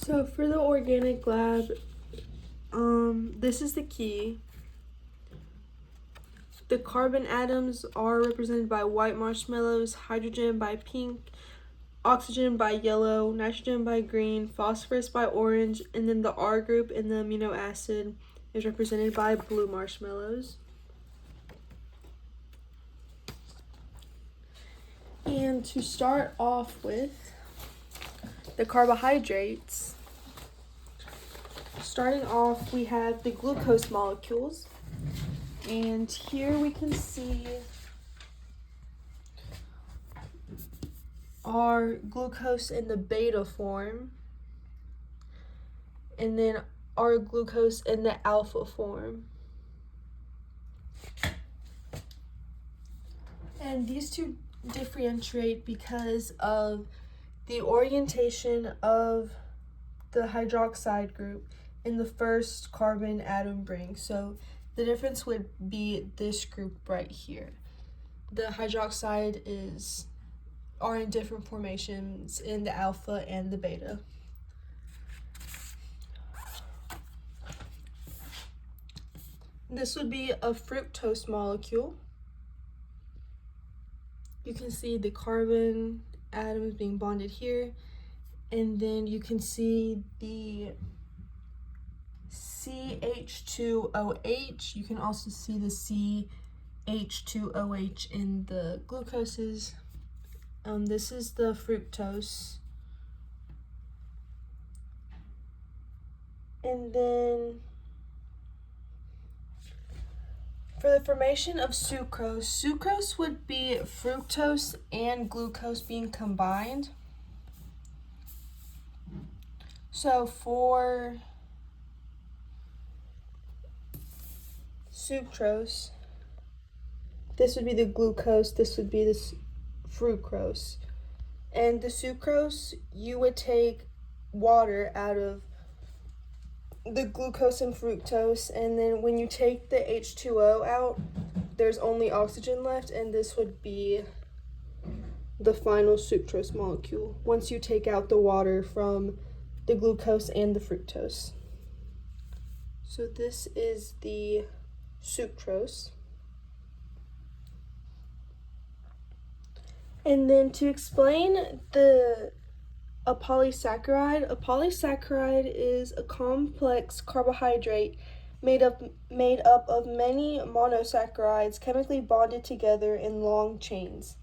So for the organic lab, this is the key. The carbon atoms are represented by white marshmallows, hydrogen by pink, oxygen by yellow, nitrogen by green, phosphorus by orange, and then the R group in the amino acid is represented by blue marshmallows. And to start off with the carbohydrates, starting off we have the glucose molecules, and here we can see our glucose in the beta form, and then our glucose in the alpha form. And these two differentiate because of the orientation of the hydroxide group in the first carbon atom ring. So the difference would be this group right here. The hydroxide are in different formations in the alpha and the beta. This would be a fructose molecule. You can see the carbon atoms being bonded here, and then you can see the CH2OH. You can also see the CH2OH in the glucoses. This is the fructose. And then for the formation of sucrose would be fructose and glucose being combined. So for sucrose, this would be the glucose, this would be the fructose. And the sucrose, you would take water out of the glucose and fructose, and then when you take the H2O out, there's only oxygen left, and this would be the final sucrose molecule once you take out the water from the glucose and the fructose. So this is the sucrose. And then to explain a polysaccharide is a complex carbohydrate made up of many monosaccharides chemically bonded together in long chains.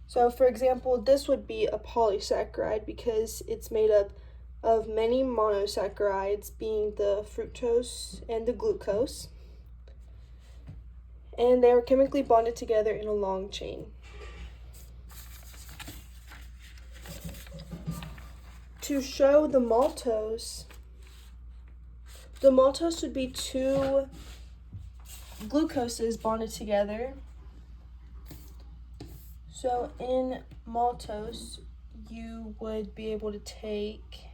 So for example, this would be a polysaccharide because it's made up of many monosaccharides, being the fructose and the glucose, and they are chemically bonded together in a long chain. To show the maltose would be two glucoses bonded together. So in maltose, you would be able to take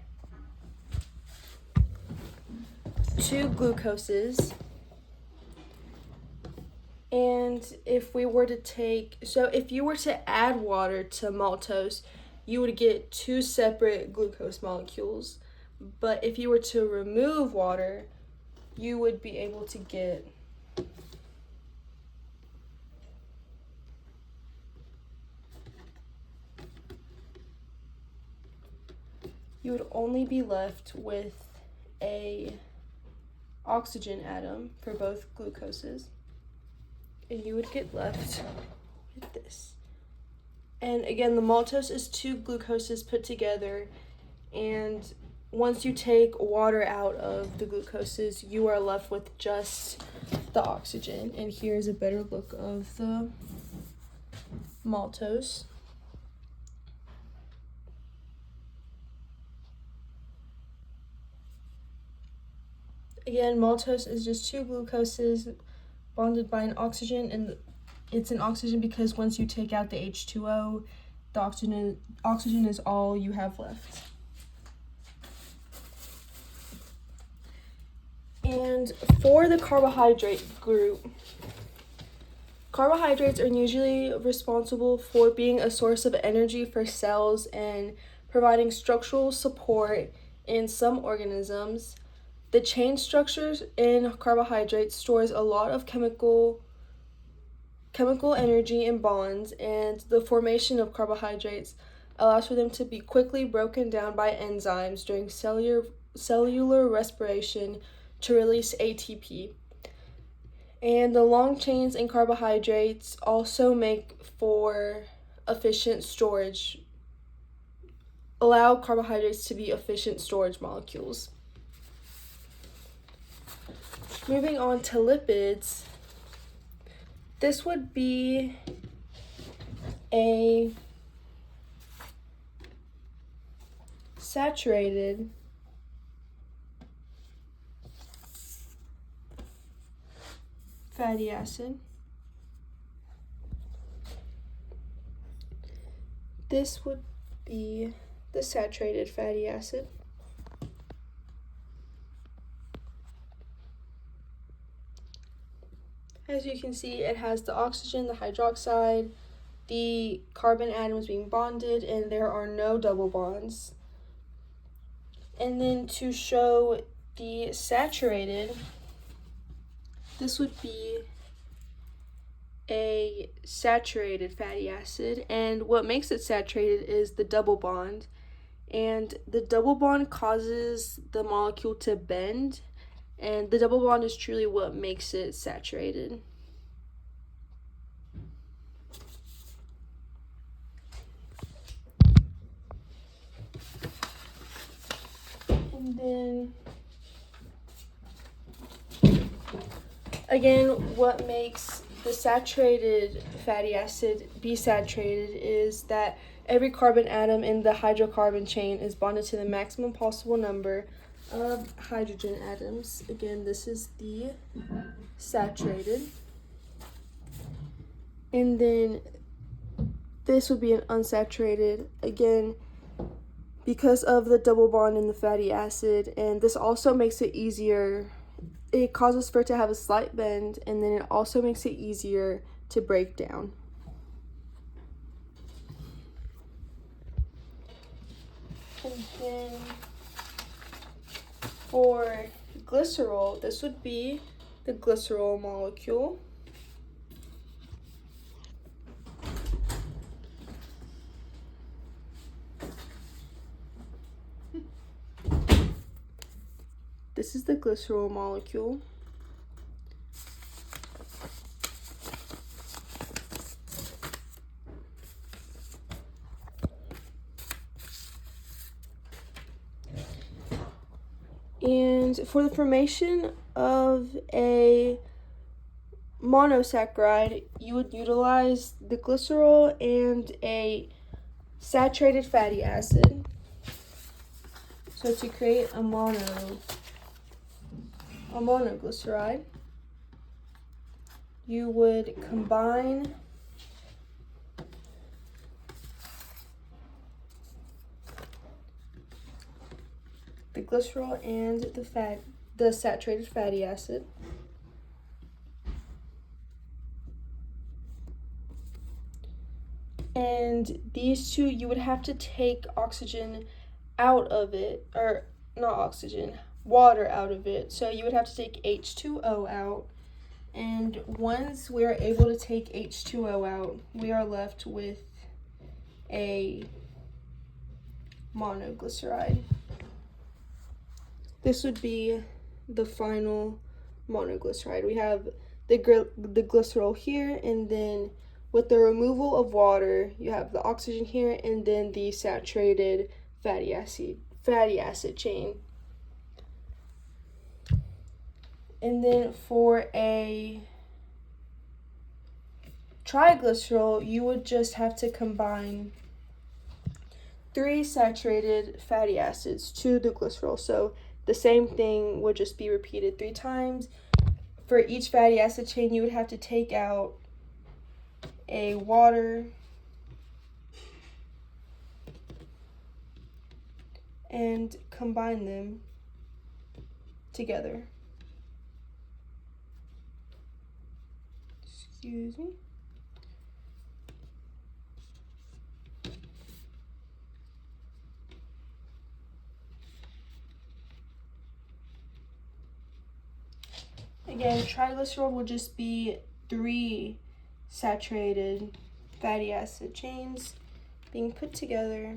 two glucoses, and if you were to add water to maltose, you would get two separate glucose molecules. But if you were to remove water, you would be able to get you would only be left with a oxygen atom for both glucoses, and you would get left with this. And again, the maltose is two glucoses put together, and once you take water out of the glucoses, you are left with just the oxygen. And here's a better look of the maltose. Again, maltose is just two glucoses bonded by an oxygen, and it's an oxygen because once you take out the H2O, the oxygen is all you have left. And for the carbohydrate group, carbohydrates are usually responsible for being a source of energy for cells and providing structural support in some organisms. The chain structures in carbohydrates stores a lot of chemical energy in bonds, and the formation of carbohydrates allows for them to be quickly broken down by enzymes during cellular respiration to release ATP. And the long chains in carbohydrates also make for efficient storage, allow carbohydrates to be efficient storage molecules. Moving on to lipids, this would be a saturated fatty acid. This would be the saturated fatty acid. As you can see, it has the oxygen, the hydroxide, the carbon atoms being bonded, and there are no double bonds. And then to show the saturated, this would be a saturated fatty acid, and what makes it saturated is the double bond, and the double bond causes the molecule to bend, and the double bond is truly what makes it saturated. And then again, what makes the saturated fatty acid be saturated is that every carbon atom in the hydrocarbon chain is bonded to the maximum possible number of hydrogen atoms. Again, this is the saturated. And then this would be an unsaturated, again, because of the double bond in the fatty acid, and this also makes it easier. It causes for it to have a slight bend, and then it also makes it easier to break down. And then for glycerol, this would be the glycerol molecule. This is the glycerol molecule. And for the formation of a monosaccharide, you would utilize the glycerol and a saturated fatty acid. So to create a monoglyceride, you would combine the glycerol and the saturated fatty acid. And these two, you would have to take oxygen out of it, or not oxygen, water out of it. So you would have to take H2O out. And once we are able to take H2O out, we are left with a monoglyceride. This would be the final monoglyceride. We have the glycerol here, and then with the removal of water, you have the oxygen here, and then the saturated fatty acid chain. And then for a triglycerol, you would just have to combine 3 saturated fatty acids to the glycerol. So the same thing would just be repeated 3 times. For each fatty acid chain, you would have to take out a water and combine them together. Excuse me. Again, triglycerol will just be 3 saturated fatty acid chains being put together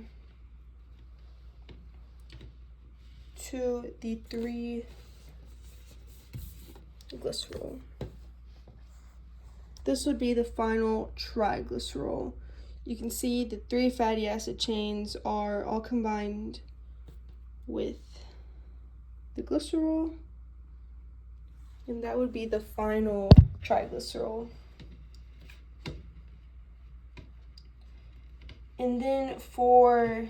to the 3 glycerol. This would be the final triglycerol. You can see the 3 fatty acid chains are all combined with the glycerol, and that would be the final triglycerol. And then for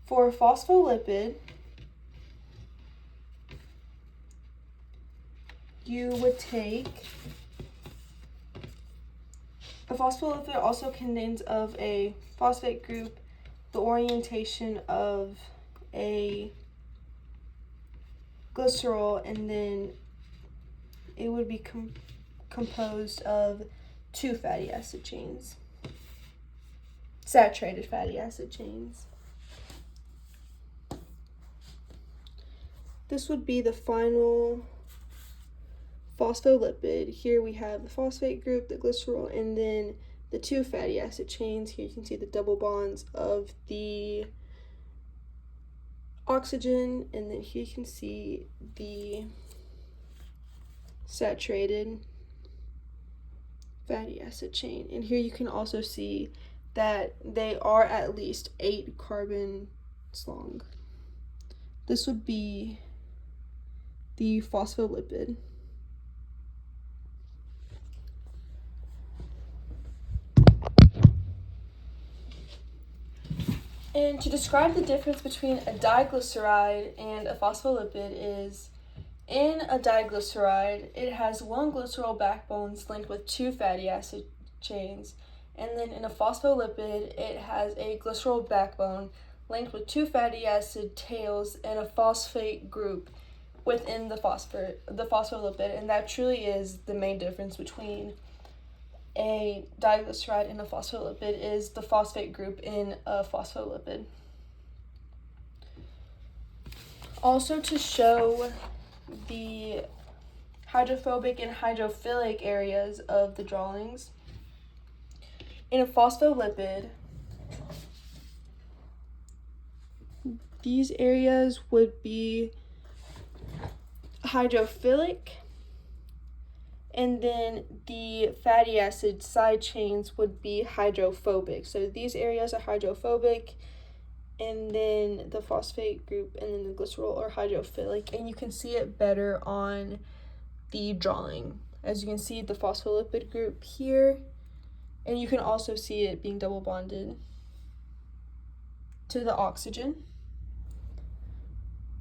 phospholipid, you would take a phospholipid also contains of a phosphate group, the orientation of a glycerol, and then it would be composed of 2 fatty acid chains, saturated fatty acid chains. This would be the final phospholipid. Here we have the phosphate group, the glycerol, and then the 2 fatty acid chains. Here you can see the double bonds of the oxygen, and then here you can see the saturated fatty acid chain. And here you can also see that they are at least 8 carbons long. This would be the phospholipid. And to describe the difference between a diglyceride and a phospholipid is, in a diglyceride, it has 1 glycerol backbone linked with 2 fatty acid chains. And then in a phospholipid, it has a glycerol backbone linked with 2 fatty acid tails and a phosphate group within the phospholipid. And that truly is the main difference between a diglyceride and a phospholipid, is the phosphate group in a phospholipid. Also, to show the hydrophobic and hydrophilic areas of the drawings, in a phospholipid, these areas would be hydrophilic, and then the fatty acid side chains would be hydrophobic. So these areas are hydrophobic, and then the phosphate group and then the glycerol are hydrophilic, and you can see it better on the drawing. As you can see the phospholipid group here, and you can also see it being double bonded to the oxygen.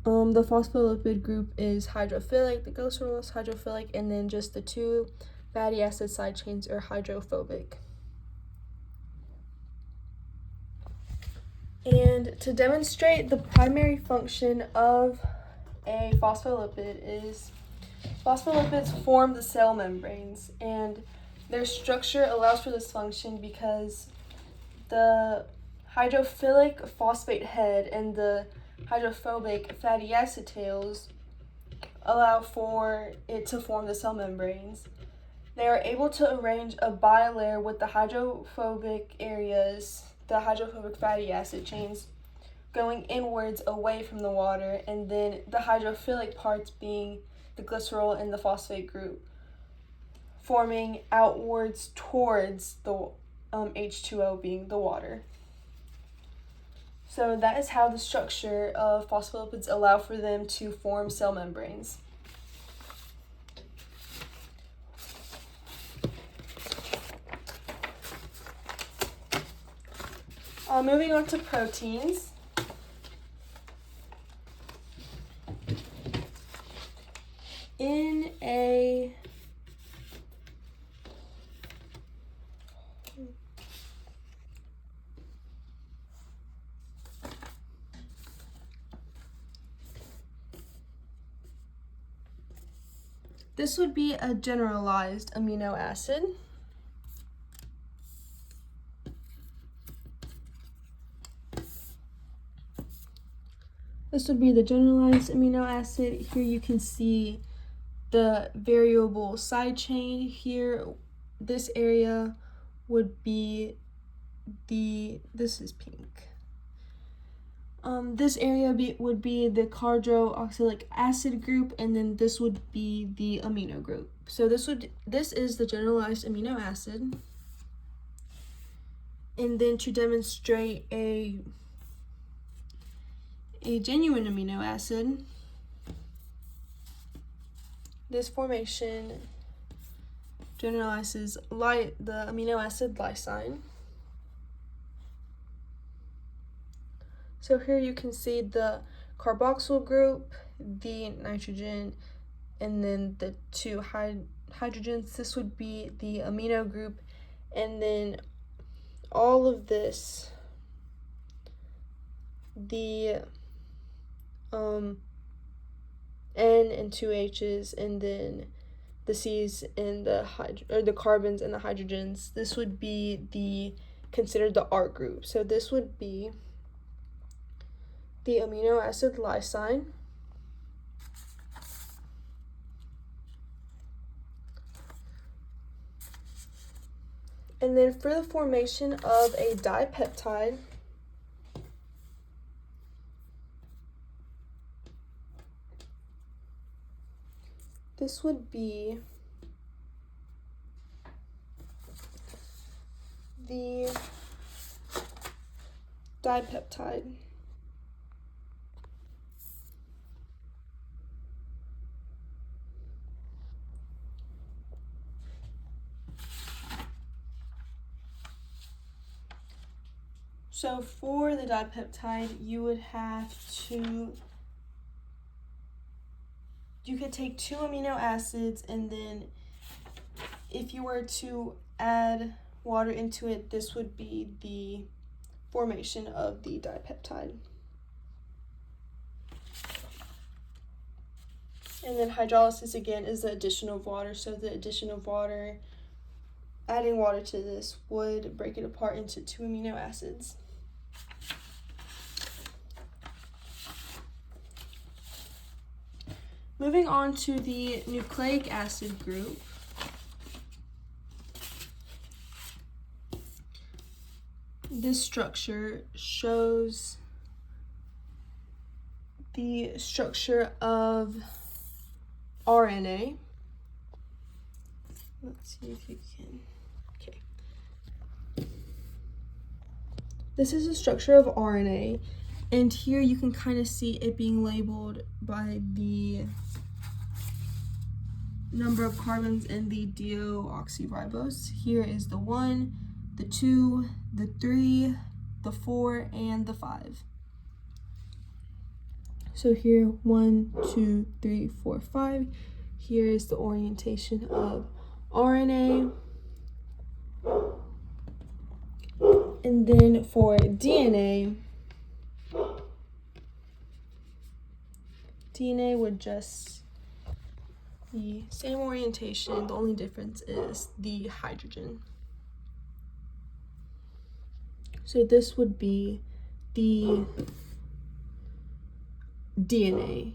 The phospholipid group is hydrophilic, the glycerol is hydrophilic, and then just the 2 fatty acid side chains are hydrophobic. And to demonstrate the primary function of a phospholipid is, phospholipids form the cell membranes, and their structure allows for this function because the hydrophilic phosphate head and the hydrophobic fatty acid tails allow for it to form the cell membranes. They are able to arrange a bilayer with the hydrophobic areas, the hydrophobic fatty acid chains, going inwards away from the water, and then the hydrophilic parts being the glycerol and the phosphate group, forming outwards towards the H2O being the water. So that is how the structure of phospholipids allow for them to form cell membranes. Moving on to proteins. In a This would be a generalized amino acid. This would be the generalized amino acid. Here you can see the variable side chain. Here, this area would be this is pink. This area would be the carboxylic acid group, and then this would be the amino group. So this is the generalized amino acid. And then to demonstrate a genuine amino acid, this formation generalizes the amino acid lysine. So here you can see the carboxyl group, the nitrogen, and then the two hydrogens. This would be the amino group, and then all of this, the N and two H's, and then the C's and the carbons and the hydrogens. This would be considered the R group. So this would be the amino acid lysine. And then for the formation of a dipeptide, this would be the dipeptide. So for the dipeptide, you could take two amino acids, and then if you were to add water into it, this would be the formation of the dipeptide. And then hydrolysis again is the addition of water. So the addition of water, adding water to this would break it apart into two amino acids. Moving on to the nucleic acid group. This structure shows the structure of RNA. Let's see if you can. Okay. This is the structure of RNA, and here you can kind of see it being labeled by the number of carbons in the deoxyribose. Here is the 1, the 2, the 3, the 4, and the 5. So here, 1, 2, 3, 4, 5. Here is the orientation of RNA. And then for DNA would just the same orientation. The only difference is the hydrogen. So this would be the DNA.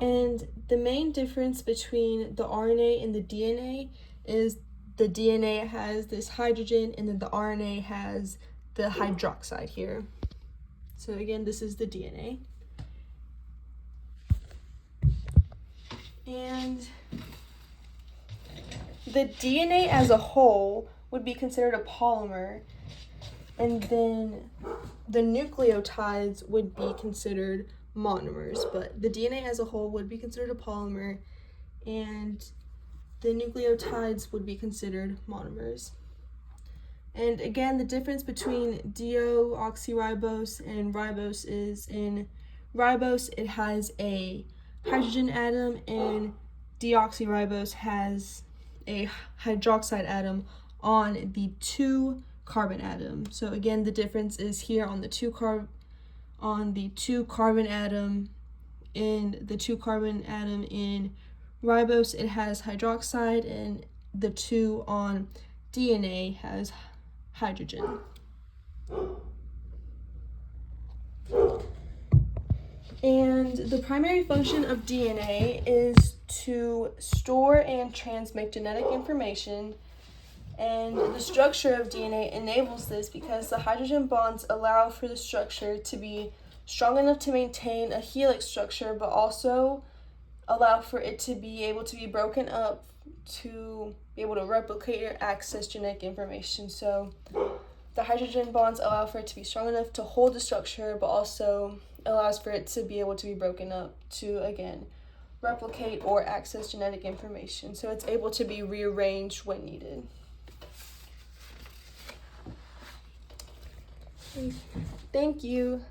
And the main difference between the RNA and the DNA is the DNA has this hydrogen, and then the RNA has the hydroxide here. So again, this is the DNA. And the DNA as a whole would be considered a polymer, and then the nucleotides would be considered monomers, but the DNA as a whole would be considered a polymer, and the nucleotides would be considered monomers. And again, the difference between deoxyribose and ribose is in ribose it has a hydrogen atom, and deoxyribose has a hydroxide atom on the 2 carbon atom. So again, the difference is here on the 2 carbon atom. In the 2 carbon atom in ribose it has hydroxide, and the 2 on DNA has hydrogen. And the primary function of DNA is to store and transmit genetic information. And the structure of DNA enables this because the hydrogen bonds allow for the structure to be strong enough to maintain a helix structure, but also allow for it to be able to be broken up to be able to replicate or access genetic information. So the hydrogen bonds allow for it to be strong enough to hold the structure, but also allows for it to be able to be broken up to, again, replicate or access genetic information. So it's able to be rearranged when needed. Thank you.